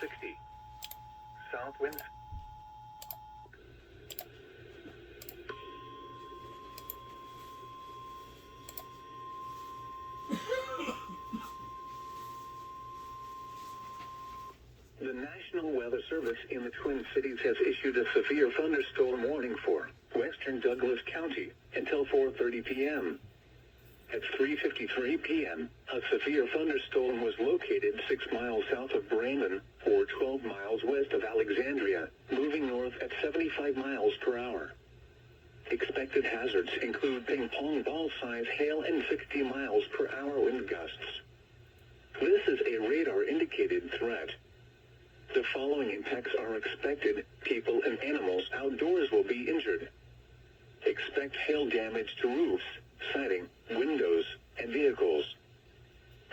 60. South winds. The National Weather Service in the Twin Cities has issued a severe thunderstorm warning for western Douglas County until 4:30 p.m. At 3:53 p.m., a severe thunderstorm was located 6 miles south of Brandon, or 12 miles west of Alexandria, moving north at 75 miles per hour. Expected hazards include ping-pong ball-size hail and 60 miles per hour wind gusts. This is a radar-indicated threat. The following impacts are expected. People and animals outdoors will be injured. Expect hail damage to roofs, siding, windows, and vehicles.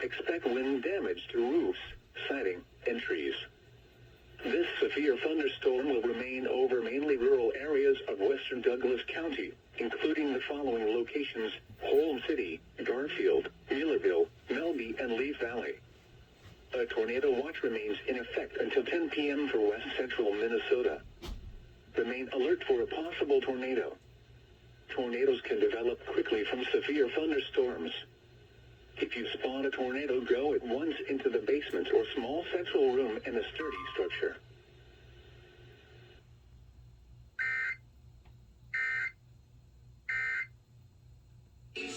Expect wind damage to roofs, siding, and trees. This severe thunderstorm will remain over mainly rural areas of western Douglas County, including the following locations: Holmes City, Garfield, Millerville, Melby, and Leaf Valley. A tornado watch remains in effect until 10 p.m. for west central Minnesota. Remain alert for a possible tornado. Tornadoes can develop quickly from severe thunderstorms. If you spot a tornado, go at once into the basement or small central room in a sturdy structure.